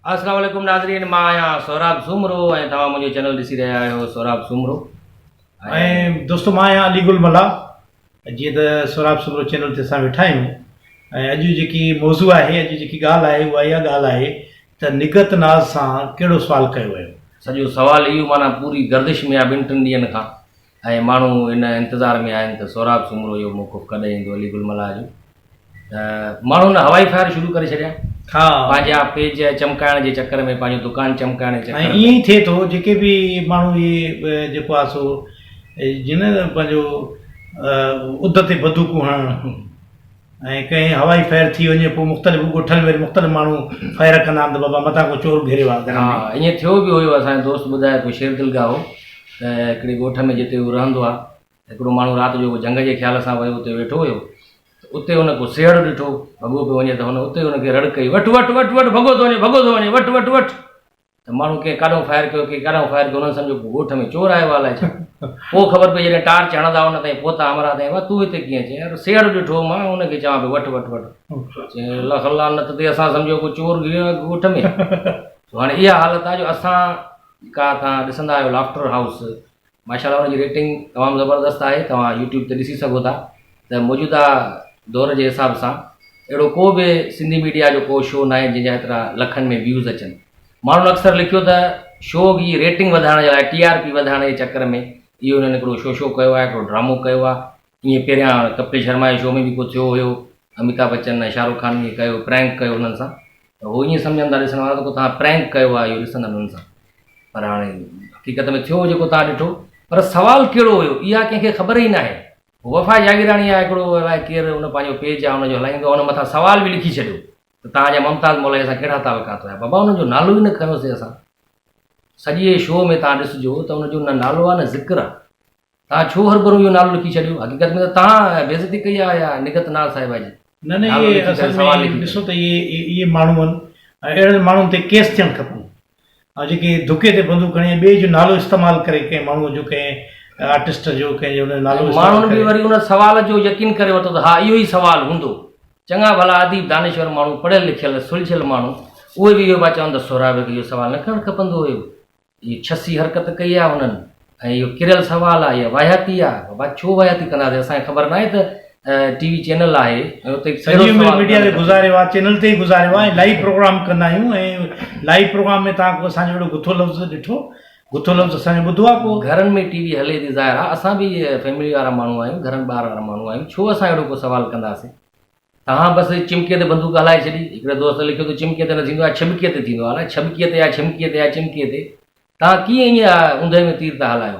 अस्सलाम वालेकुम नाज़रीन, मां आहियां सोहराब सूमरो ऐं तव्हां मुंहिंजो चैनल ॾिसी रहिया आहियो सोहराब सूमरो। ऐं दोस्तो मां आहियां अली गुल मल्हा। जीअं त सोहराब सूमरो चैनल ते असां वेठा आहियूं ऐं अॼु जेकी मौज़ू आहे, अॼु जेकी ॻाल्हि आहे उहा इहा ॻाल्हि आहे त निगत नाज़ सां कहिड़ो सुवालु कयो वियो। सॼो सुवाल इहो माना पूरी गर्दिश में आहे ॿिनि टिनि ॾींहंनि खां, ऐं माण्हू इन इंतज़ार में आहिनि त सोहराब सूमरो जो मौक़ुफ़ कॾहिं ईंदो अली गुल मल्हा जो। माण्हुनि हवाई फायर शुरू करे छॾिया, हा, पंहिंजा पेज चमकाइण जे चकर में, पंहिंजो दुकानु चमकाइण जे चकर ऐं में। ईअं ई थिए थो, जेके बि माण्हू इहे जेको आहे सो जिन पंहिंजो उद ते बंदूकूं हणणु ऐं कंहिं हवाई फायर थी वञे पोइ मुख़्तलिफ़ ॻोठनि में मुख़्तलिफ़ माण्हू फायर कंदा आहिनि त बाबा मथां को चोर घेरियो आहे। हा, ईअं थियो बि हुयो। असांजो दोस्त ॿुधाए पियो शेरदिलगा हो त हिकिड़े ॻोठ में जिते उहो रहंदो आहे, हिकिड़ो माण्हू राति जो झंग जे ख़्याल सां वियो, उते वेठो हुयो, उते हुन को सेड़ ॾिठो, भॻो पियो वञे त हुन उते हुनखे रड़ कई, वठि वठि वठि वठि, भॻो थो वञे, वठि वठि वठि। त माण्हू कंहिं काॾों फायर कयो, कंहिं काॾों फायर कयो, हुननि सम्झो ॻोठ में चोर आयो आहे अलाए छा। पोइ ख़बर पई जॾहिं टार्च हणंदा हुन ताईं पहुता अमरा ताईं, तूं हिते कीअं चई, यार सेड़ ॾिठो मां, हुनखे चवां पियो वठि वठि वठि। चई लख लानत ते असां सम्झो को चोर घिरियो आहे ॻोठ में। हाणे इहा हालत आहे जो असां का तव्हां ॾिसंदा आहियो लाफ्टर हाउस, माशाल्लाह हुनजी रेटिंग तमामु ज़बरदस्त आहे, तव्हां यूट्यूब ते ॾिसी सघो था त मौजूदा दौर जे हिसाब सां अहिड़ो को बि सिंधी मीडिया जो को शो न आहे जंहिंजा एतिरा लखनि में व्यूज़ अचनि। माण्हुनि अक्सर लिखियो त शो जी रेटिंग वधाइण जे लाइ, TRP वधाइण जे चकर में इहो हुननि हिकिड़ो शो कयो आहे, हिकिड़ो ड्रामो कयो आहे। ईअं पहिरियां कपिल शर्मा जे शो में बि कुझु थियो हुयो, अमिताभ बच्चन ऐं शाहरुख खान ईअं कयो, प्रैंक कयो हुननि सां, त उहो ईअं सम्झनि था ॾिसण वारा त को तव्हां प्रैंक कयो आहे, इहो ॾिसंदा हुननि सां। पर हाणे हक़ीक़त में थियो जेको तव्हां ॾिठो, पर सवालु कहिड़ो हुयो इहा कंहिंखे ख़बर ई न आहे। वफ़ा जागीराणी आहे, हिकिड़ो अलाए केरु हुन पंहिंजो पेज आहे हुनजो हलाईंदो आहे, हुन मथां सवाल बि लिखी छॾियो त तव्हांजा मुमताज़ मौलवी सां कहिड़ा तालुका अथव। बाबा हुनजो नालो ई न खयोसीं असां, सॼे शो में तव्हां ॾिसिजो त हुनजो न नालो आहे न ज़िक्र आहे, तव्हां छो हर भरू इहो नालो लिखी छॾियो। हक़ीक़त में त तव्हां बेइज़ती कई आहे या निगत नाज़ साहिबा जी। न इहे असल में ॾिसो त इहे माण्हू आहिनि, अहिड़े माण्हुनि ते केस थियणु खपनि। ऐं जेके दुके ते बंदूक खणी ॿिए जो नालो इस्तेमालु करे, कंहिं माण्हूअ जो, कंहिं आर्टिस्ट जो, कंहिंजो नालो, माण्हुनि बि वरी उन सवाल जो यकीन करे वरितो त हा इहो ई सवालु हूंदो। चङा भला अदीब दानिश्वर माण्हू, पढ़ियल लिखियल सुलझियल माण्हू, उहे बि इहो पिया चवनि त सोहराब खे इहो सवालु न करणु खपंदो हुयो, इहा छसी हरकत कई आहे हुननि, ऐं इहो किरियल सवालु आहे, इहा वाहियाती आहे। बाबा छो वाहियाती कंदासीं, असांखे ख़बर न आहे त TV चैनल आहे ऐं उते मीडिया ते गुज़ारियो आहे, चैनल ते ई गुज़ारियो आहे, लाइव प्रोग्राम कंदा आहियूं ऐं लाइव प्रोग्राम में तव्हां को असांजो अहिड़ो गुथो लफ़्ज़ ॾिठो, गुथो लफ़्ज़ असांजो ॿुधो आहे को? घरनि में TV हले थी, ज़ाहिर आहे असां बि फैमिली वारा माण्हू आहियूं, घरनि ॿार वारा माण्हू आहियूं, छो असां अहिड़ो को सवालु कंदासीं। तव्हां बसि चिमकीअ ते बंदूक हलाए छॾी, हिकिड़े दोस्त लिखियो त चिमकीअ ते न थींदो आहे, छिमकीअ ते थींदो आहे, अलाए छबकीअ ते या छिमकीअ ते या चिमकीअ ते। तव्हां कीअं ईअं ऊंधे में तीर था हलायो,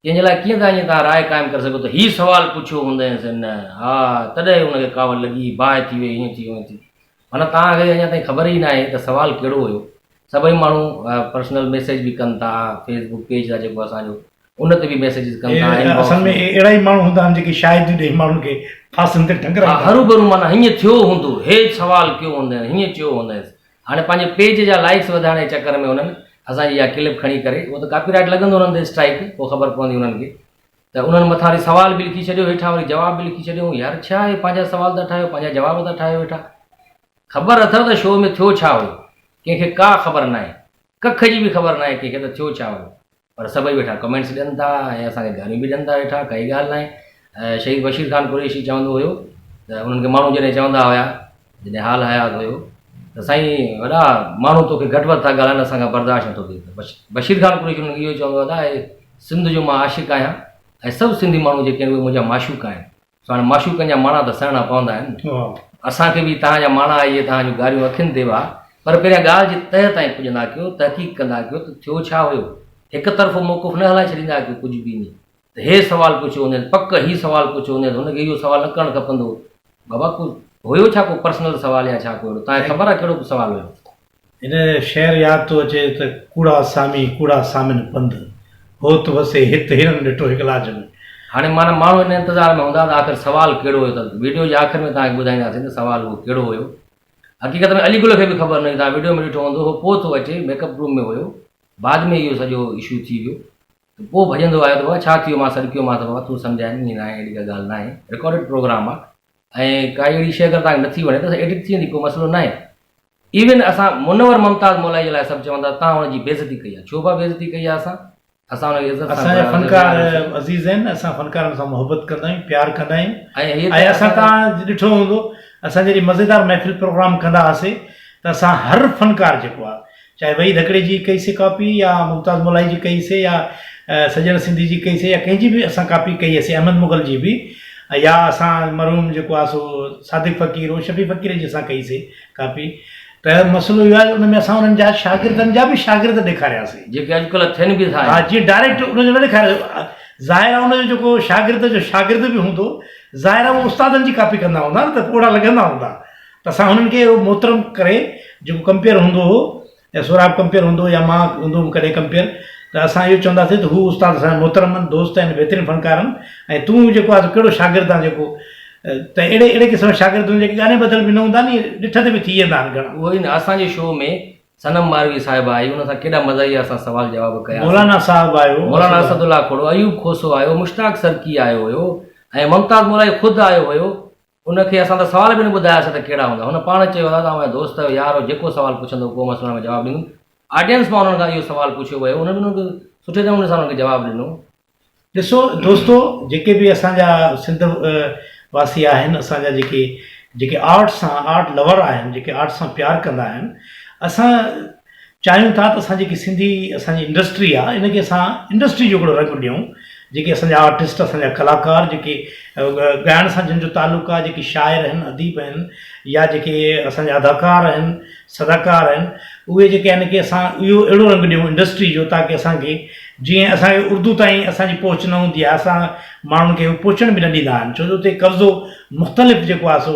कंहिंजे लाइ कीअं था ईअं तव्हां राय क़ाइमु करे सघो त हीउ सुवालु पुछियो हूंदसि, न हा तॾहिं हुनखे कावल लॻी, बाहि थी वई, हीअं थी हीअं थी। माना तव्हांखे अञा ताईं ख़बर ई न आहे त सुवालु कहिड़ो हुयो। सभई माण्हू पर्सनल मैसेज बि कनि था, फेसबुक पेज आहे जेको असांजो, उन ते बि मैसेजिस कनि था। असल में अहिड़ा ई माण्हू हूंदा आहिनि जेके शायदि ॾेई माण्हुनि खे फांसनि ते टंगराईंदा, हरू भरू माना हीअं थियो हूंदो, हे सुवालु कयो हूंदसि, हीअं चयो हूंदसि। हाणे पंहिंजे पेज जा लाइक्स वधाइण जे चकर में हुननि असांजी इहा क्लिप खणी करे, उहो त कॉपीराइट लॻंदो हुननि ते स्ट्राइक, पोइ ख़बर पवंदी हुननि खे, त उन्हनि मथां वरी सवाल बि लिखी छॾियो, हेठां वरी जवाब बि लिखी छॾियो। यार छा आहे, पंहिंजा सवाल था ठाहियो, पंहिंजा जवाब था ठाहियो वेठा। ख़बर अथव त शो में थियो छा हुयो, कंहिंखे का ख़बर न आहे, कख जी बि ख़बर न आहे कंहिंखे त थियो छा हुयो, पर सभई वेठा कमेंट्स ॾियनि था ऐं असांखे गारियूं बि ॾियनि था वेठा, काई ॻाल्हि न आहे। शहीद बशीर ख़ान कुरैशी चवंदो हुयो त उन्हनि खे माण्हू जॾहिं चवंदा हुया, जॾहिं हाल हयात हुयो, त साईं वॾा माण्हू तोखे घटि वधि था ॻाल्हाइनि, असांखां बर्दाश्त नथो थिए। बशीर ख़ान कुरैशी उन्हनि खे इहो चवंदो आहे त सिंध जो मां आशिक़ आहियां ऐं सभु सिंधी माण्हू जेके आहिनि उहे मुंहिंजा माशूक़ आहिनि। हाणे माशूक़नि जा माणा त सहणा पवंदा आहिनि, असांखे बि तव्हांजा माणा इहे तव्हांजूं ॻाल्हियूं अखियुनि ते हुआ, पर पहिरियां ॻाल्हि जी तह ताईं पुॼंदा कयो, तहक़ीक़ कंदा कयो त थियो छा हुयो। हिकु तरफ़ो मौक़ुफ़ न हलाए छॾींदा कयो कुझु बि ईअं त हे सुवालु पुछियो हूंदसि, पक हीउ सुवालु पुछियो हूंदसि, हुनखे इहो सुवालु न करणु खपंदो। बाबा को हुयो छा को पर्सनल सुवालु या छा को अहिड़ो, तव्हांखे ख़बर आहे कहिड़ो सुवालु हुयो? हिन शेर यादि थो अचे त कूड़ा सामी कूड़ा सामिन पंध हो त वसे हिते हिरन ॾिठो हिकु लाज में। हाणे माना माण्हू इन इंतज़ार में हूंदा त आख़िर सुवालु कहिड़ो हुयो, त वीडियो जे आख़िर में तव्हांखे ॿुधाईंदासीं त सुवालु उहो कहिड़ो हुयो। हक़ीक़त में अली गुल खे बि ख़बर न हुई, तव्हां वीडियो में ॾिठो हूंदो, उहो पोइ थो अचे, मेकअप रूम में हुयो, बाद में इहो सॼो इशू थी वियो, पोइ भॼंदो आयो त बाबा छा थियो, मां सॾु कयो, मां त बाबा तूं सम्झाइनि, ईअं न आहे, अहिड़ी का ॻाल्हि न आहे, रिकॉर्डेड प्रोग्राम आहे ऐं काई अहिड़ी शइ अगरि तव्हांखे नथी वणे त एडिट थी वेंदी, को मसइलो न आहे। इवन असां मुनवर मुमताज़ मौलाई जे लाइ सभु चवंदा तव्हां हुनजी बेइज़ती कई आहे, छो पिया बेइज़ती कई आहे? असां हुनखे इज़त सां असांजा फनकार अज़ीज़ आहिनि, असां फनकारनि सां मोहबत कंदा आहियूं, प्यारु कंदा आहियूं। ऐं असां तव्हां ॾिठो हूंदो असां जॾहिं मज़ेदार महफ़िल प्रोग्राम कंदा हुआसीं त असां हर फनकार जेको आहे, चाहे वही धकड़े जी कईसीं कॉपी या मुमताज़ मौलाई जी कईसीं या सजन सिंधी जी कईसीं या कंहिंजी बि असां कॉपी कई हुईसीं, अहमद मुग़ल जी बि, या असां मरहूम जेको आहे सो सादिक फ़क़ीर हो शफ़ी फ़क़ीर जी असां कईसीं कॉपी। त मसइलो इहो आहे उन में असां उन्हनि जा शागिर्दनि जा बि शागिर्द ॾेखारियासीं जेके अॼुकल्ह थियनि बि था। हा, जीअं डायरेक्ट उनजो न ॾेखारियो, ज़ाहिर आहे उनजो जेको शागिर्द जो शागिर्द बि हूंदो, ज़ाहिर आहे उहो उस्तादनि जी कॉपी कंदा हूंदा न, त ओड़ा लॻंदा हूंदा। त असां हुननि खे मोहतरम करे जेको कंपेयर हूंदो हो, या सोराब कंपेयर हूंदो या मां हूंदो हुउमि कॾहिं कंपेयर, त असां इहो चवंदासीं त हू उस्ताद असांजा मोहतरम आहिनि, दोस्त आहिनि, बहितरीनु फनकार आहिनि, ऐं तूं जेको आहे कहिड़ो शागिर्द आहे जेको। त अहिड़े क़िस्म जा शागिर्द जेके ॻाल्हि बदल बि न हूंदा नी, ॾिठ ते बि थी वेंदा आहिनि घणा। उहो ई न, असांजे शो में सनम मारवी साहिबु आई, हुन सां केॾा मज़ा असां सवाल जवाब कया। मौलाना साहिबु आयो, मौलाना असदुल्ला खोड़ो, अयूब खोसो आयो, मुश्ताक सरकी आयो हुयो, ऐं मुमताज़ मौलाई ख़ुदि आयो हुयो। उनखे असां त सवाल बि न ॿुधायासीं त कहिड़ा हूंदा। हुन पाण चयो दादा मुंहिंजा दोस्त यार जेको सवाल पुछंदो को मसइलो में जवाबु ॾींदुमि। ऑडियंस मां हुननि खां इहो सवाल पुछियो वियो, उन्हनि बि हुनखे सुठे नमूने सां हुनखे जवाबु ॾिनो। ॾिसो दोस्तो, जेके बि असांजा सिंध वासी आहिनि, असांजा जेके आर्ट सां आर्ट लवर आहिनि, जेके आर्ट सां प्यारु कंदा आहिनि, असां चाहियूं था त असां जेकी सिंधी असांजी इंडस्ट्री आहे इनखे असां इंडस्ट्री जो हिकिड़ो रंग ॾियूं। जेके असांजा आर्टिस्ट, असांजा कलाकार, जेके ॻाइण सां जिन जो तालुक़ु आहे, जेके शाइर आहिनि, अदीब आहिनि, या जेके असांजा अदाकार आहिनि, सदाकार आहिनि, उहे जेके आहिनि की असां इहो अहिड़ो रंग ॾियूं इंडस्ट्री जो, ताकी असांखे जीअं असांखे उर्दू ताईं असांजी पहुच न हूंदी आहे, असां माण्हुनि खे पहुचण बि न ॾींदा आहिनि, छो जो उते कब्ज़ो मुख़्तलिफ़ जेको आहे सो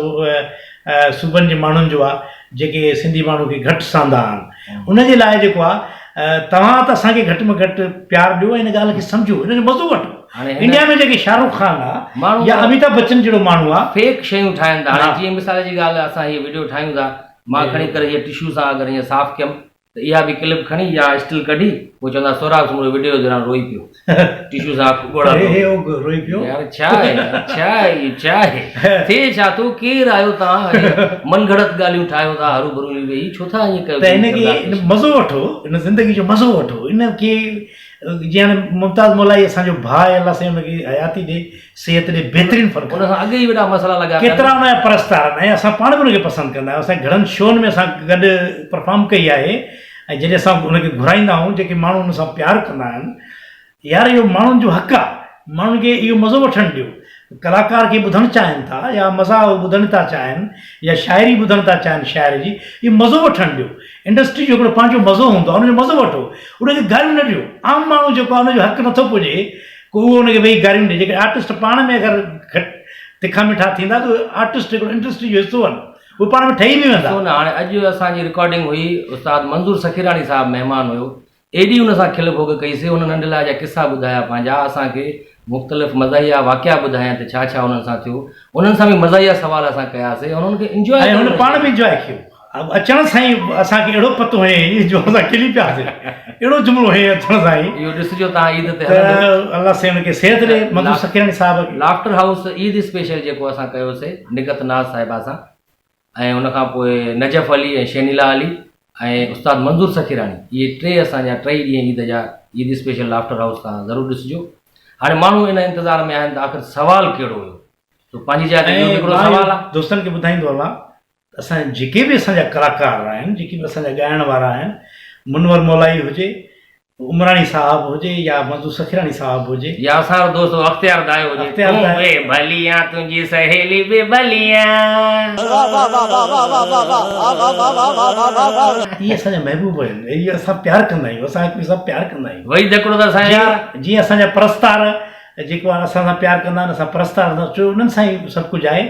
सूबनि जे माण्हुनि जो आहे, जेके सिंधी माण्हू खे घटि सांदा आहिनि। उनजे लाइ जेको आहे तव्हां त असांखे घटि में घटि प्यारु ॾियो, हिन ॻाल्हि खे सम्झो, हिनजो मज़ो वठो। इंडिया में जेके शाहरुख खान आहे या अमिताभ बच्चन जहिड़ो माण्हू आहे, फेक शयूं ठाहिनि था। हाणे जीअं मिसाल जी ॻाल्हि आहे, असां हीअ वीडियो ठाहियूं था, मां खणी करे हीअ टिशू सां अगरि हीअं साफ़ु कयमि त इहा बि क्लिप खणी या स्टिल कढी पोइ चवंदा सोराब सूमरो वीडियो जे दौरान रोई पियो, टिशू सां रोई पियो। यार छा आहे छा आहे थिए छा? तूं केरु आहियो? तव्हां मन घड़त ॻाल्हियूं ठाहियो था, हरू भरू वेही छो था ईअं कयो? त हिनखे मज़ो वठो, हिन ज़िंदगी जो मज़ो वठो। इनखे जीअं हाणे मुमताज़ मौलाई असांजो भाउ आहे, अलाह साईं हुनखे हयाती ॾे, सिहत ॾे, बहितरीनु फ़र्क़ु। हुन खां अॻे ई वॾा मसइला लॻा, केतिरा हुनजा परस्तार आहिनि, ऐं असां पाण बि हुनखे पसंदि कंदा आहियूं। असां घणनि शोनि में असां गॾु परफॉर्म कई आहे, ऐं जॾहिं असां हुनखे घुराईंदा आहियूं, जेके माण्हू हुन सां प्यारु कंदा आहिनि, यार इहो माण्हुनि जो हक़ु आहे, माण्हुनि खे इहो मज़ो वठणु ॾियो। कलाकार खे ॿुधणु चाहिनि था या मज़ा ॿुधणु था चाहिनि या शाइरी ॿुधणु था चाहिनि शाइर जी, इहो मज़ो वठणु ॾियो। इंडस्ट्री जो हिकिड़ो पंहिंजो मज़ो हूंदो आहे, हुनजो मज़ो वठो, उनखे गारियूं न ॾियो। आम माण्हू जेको आहे हुनजो हक़ु नथो पुॼे को उहो हुनखे वेही गारियूं ॾिए। जेके आर्टिस्ट पाण में अगरि घटि तिखा मिठा थींदा त आर्टिस्ट हिकिड़ो इंडस्ट्री जो हिसो आहिनि, उहे पाण में ठही बि वेंदा। हाणे अॼु असांजी रिकॉर्डिंग हुई, उस्ताद मंज़ूर सखीराणी साहिबु महिमान हुयो, एॾी हुन सां खिल भोग कईसीं, हुन नंढिला जा किसा ॿुधाया पंहिंजा, असांखे मुख़्तलिफ़ मज़ाहिया वाक़िया ॿुधाया त छा छा हुननि सां थियो, उन्हनि सां बि मज़ाहिया सवाल असां कयासीं, हुननि खे इंजॉय, ऐं हुन पाण बि इंजॉय कयो। अचण सां ई असांखे अहिड़ो पतो हुई जो असां खिली पियासीं, अहिड़ो जुमिलो हुई अचण सां ई। इहो ॾिसिजो तव्हां ईद ते, अलाह साईं हुनखे सिहत ॾे। मंज़ूर सखीराणी साहिबु लाफ्टर हाउस ईद स्पेशल जेको असां कयोसीं निगत नाज़ साहिबा सां, ऐं उनखां पोइ नजफ़ अली ऐं शनीला अली ऐं उस्ताद मंज़ूर सखीराणी, इहे टे असांजा 3 ॾींहं ईद जा ईद स्पेशल लाफ्टर हाउस तव्हां ज़रूरु ॾिसिजो। हाणे माण्हू इन इंतज़ार में आहिनि त आख़िर सवाल कहिड़ो हुयो, त पंहिंजी जाइ ते हिकिड़ो सवाल आहे। दोस्तनि खे ॿुधाईंदो हलां, असां जेके बि असांजा कलाकार आहिनि, जेके बि असांजा ॻाइण वारा आहिनि, मुनवर मौलाई हुजे, उमराणी साहब हुजे या मंज़ूर सखीराणी साहब हुजे, या असांजो दोस्त अख्तियार दायो हुजे, तूं भलिया तुंहिंजी सहेली बि भलिया, इहे असांजा महबूब आहिनि, इहे असां प्यारु कंदा आहियूं, असां हिकु सां प्यारु कंदा आहियूं। वरी हिकिड़ो त असांजा जीअं असांजा परस्तार जेको आहे असां सां प्यारु कंदा आहिनि, असां परस्तार छो उन्हनि सां ई सभु कुझु आहे।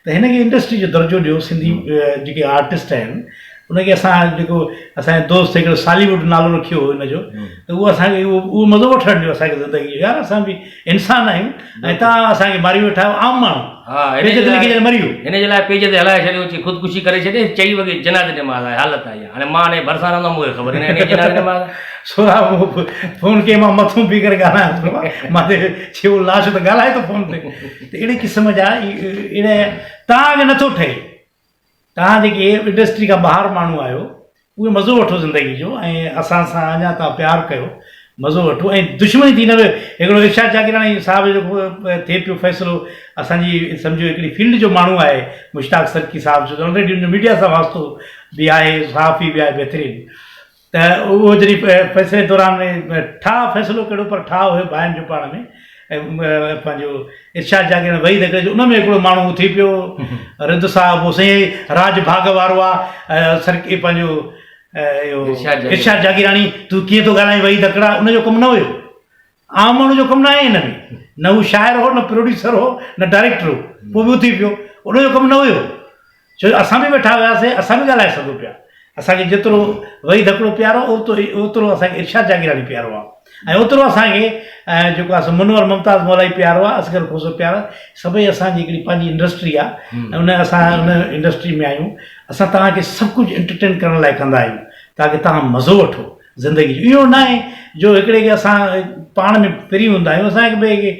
त हिनखे इंडस्ट्री जो दर्जो ॾियो। सिंधी जेके आर्टिस्ट आहिनि उनखे असां जेको असांजो दोस्त हिकिड़ो सॉलीवुड नालो रखियो हो हिनजो, त उहो असांखे उहो मज़ो वठणु ॾियो असांखे ज़िंदगी जो। यार असां बि इंसान आहियूं ऐं तव्हां असांखे मारी वेठा आहियो आम माण्हू, मरी वियो, हिन जे लाइ पेज ते हलाए छॾियो, अची ख़ुदकुशी करे छॾे, 4 वॻे जनाज़े नमाज़ आहे, हालत आहे। हाणे मां हाणे भरिसां रहंदुमि, मूंखे ख़बर न आहे जनाज़े नमाज़। सोराब फ़ोन कई, मां मथां बीह करे ॻाल्हायां, मां चयो लाश त ॻाल्हाए थो फ़ोन ते। त अहिड़े क़िस्म जा अहिड़े तव्हांखे नथो ठहे, तव्हां जेके इंडस्ट्री खां ॿाहिरि माण्हू आहियो उहे मज़ो वठो ज़िंदगी जो ऐं असां सां अञा तव्हां प्यारु कयो, मज़ो वठो ऐं दुश्मनी थी न वियो। हिकिड़ो इर्शाद जागीरानी साहिब जो थिए पियो फ़ैसिलो, असांजी सम्झो हिकिड़ी फील्ड जो माण्हू आहे मुश्ताक सर्की साहिब जो, ऑलरेडी हुन मीडिया सां वास्तो बि आहे, सहाफ़ी बि आहे बहितरीनु। त उहो जॾहिं फ़ैसिले दौरान फ़ैसिलो कहिड़ो पर ठाह हुयो भाइनि जो पाण में, ऐं पंहिंजो इर्शाद जागीरानी वही त करे उन में हिकिड़ो माण्हू थी पियो रिद साहिबु, उहो साईं राज भाग वारो आहे सरकी पंहिंजो इर्शाद जागीरानी, तूं कीअं थो ॻाल्हाए वही दकड़ा, उनजो कमु न हुयो, आम माण्हू जो कमु न आहे हिन में, न हू शाइर हो, न प्रोड्यूसर हो, न डायरेक्टर हो, पोइ बि थी पियो, उनजो कमु न हुयो। छो असां बि वेठा हुआसीं, असां बि ॻाल्हाए सघूं पिया, असांखे जेतिरो वही दकड़ो प्यारो ओतिरो असांखे इर्शाद जागीरानी प्यारो आहे, ऐं ओतिरो असांखे जेको आहे मुनवर मुमताज़ मौलाई प्यारो आहे, असगर खोसो प्यारो आहे। सभई असांजी हिकिड़ी पंहिंजी इंडस्ट्री आहे ऐं असां उन इंडस्ट्री में आहियूं। असां तव्हांखे सभु कुझु एंटरटेन करण लाइ कंदा आहियूं ताकी तव्हां मज़ो वठो ज़िंदगी जो। इहो न आहे जो हिकिड़े खे असां पाण में फ्री हूंदा आहियूं, असां हिक ॿिए खे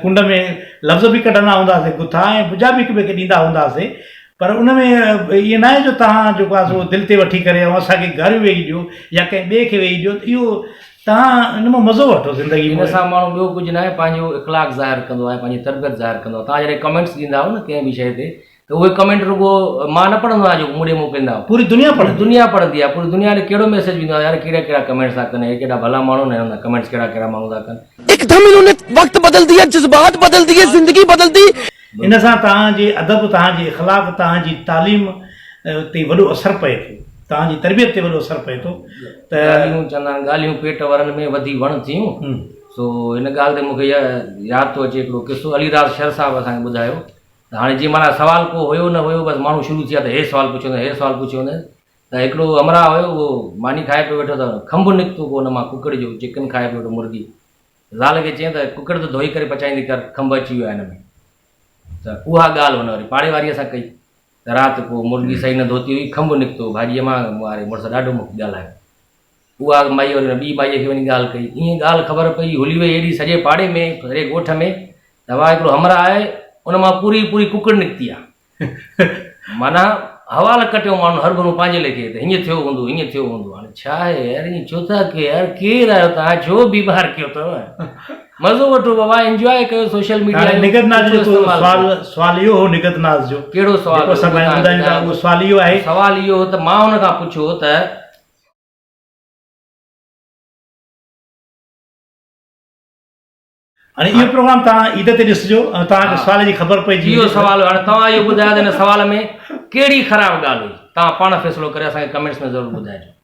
कुंड में लफ़्ज़ बि कढंदा हूंदासीं गुथा ऐं बुजा बि हिक ॿिए खे ॾींदा हूंदासीं, पर उन में इअं न आहे जो तव्हां जेको आहे सो दिलि ते वठी करे ऐं असांखे घर वेही ॾियो या कंहिं ॿिए खे वेही ॾियो, इहो तव्हां हिन मां मज़ो वठो ज़िंदगी में। असां माण्हू ॿियो कुझु न आहे, पंहिंजो इख़लाक़ ज़ाहिर कंदो आहे, पंहिंजी तरबियत ज़ाहिर कंदो आहे। तव्हां जॾहिं कमेंट्स ॾींदा आहियो न कंहिं बि शइ ते, त उहे कमेंट रुगो मां न पढ़ंदो आहियां जेको मुड़े मोकिलींदा आहियो, पूरी दुनिया पढ़ंदी आहे, पूरी दुनिया खे कहिड़ो मैसेज ईंदो आहे, यार कहिड़ा कहिड़ा कमेंट्स था कनि, केॾा भला माण्हू न हुन कमेंट्स कहिड़ा कहिड़ा माण्हू था कनि। एकदम इन्होंने वक्त बदल दिया, जज्बात बदल दिए, जिंदगी बदल दी। इन सां तव्हांजे अदब, तव्हांजे इख़लाक़, तव्हांजी तालीम ते वॾो असरु पए थो, तव्हांजी तरबियत ते वॾो असरु पए थो। त चवंदा आहिनि ॻाल्हियूं पेट वारनि में वधी वण थियूं। सो हिन ॻाल्हि ते मूंखे यादि थो अचे हिकिड़ो किसो अलीराज शर साहिबु असांखे ॿुधायो। त हाणे जीअं माना सुवाल को हुयो न हुयो, बसि माण्हू शुरू थी विया त हे सुवाल पुछो हे सुवाल पुछो न। त हिकिड़ो अमरा हुयो, उहो मानी खाए पियो वेठो त खंभु निकितो को हुन मां कुकड़ जो, चिकन खाए पियो वेठो मुर्गी। ज़ाल खे चयईं त कुकड़ त धोई करे पचाईंदी कर, खंभु अची वियो आहे हिन में। त उहा ॻाल्हि हुन वरी पाड़े वारीअ सां कई, त राति को मुर्गी सही न धोती हुई, खंभु निकितो, भाॼीअ मां वारे मुड़ुसु ॾाढो मूंखे ॻाल्हायो। उहा माई वरी ॿी माईअ खे वञी ॻाल्हि कई, ईअं ॻाल्हि ख़बर पई, हुली वई हेॾी सॼे पाड़े में, सॼे ॻोठ में, त वाह हिकिड़ो हमरा आहे, उन मां पूरी कुकड़ निकिती आहे। माना हवाल कटियो माण्हू हर भरू पंहिंजे लेखे, त हीअं थियो हूंदो, हीअं थियो हूंदो। हाणे छा आहे यार, ईअं छो था कयो यार, केरु आहियो तव्हां, छो बीमार कयो अथव? मज़ो वठो बाबा, एंजॉय कयो सोशल मीडिया। निगत नाज़ जो सवाल इहो हो, निगत नाज़ जो कहिड़ो सवाल? सवाल इहो आहे, सवाल इहो हो त मां हुन खां पुछो त हाणे इहो प्रोग्राम तव्हां ईद ते ॾिसिजो ऐं तव्हांखे सुवाल जी ख़बर पइजी। इहो सुवाल हाणे तव्हां इहो ॿुधायो त हिन सुवाल में कहिड़ी ख़राबु ॻाल्हि हुई, तव्हां पाण फ़ैसिलो करे असांखे कमेंट्स में ज़रूरु ॿुधाइजो।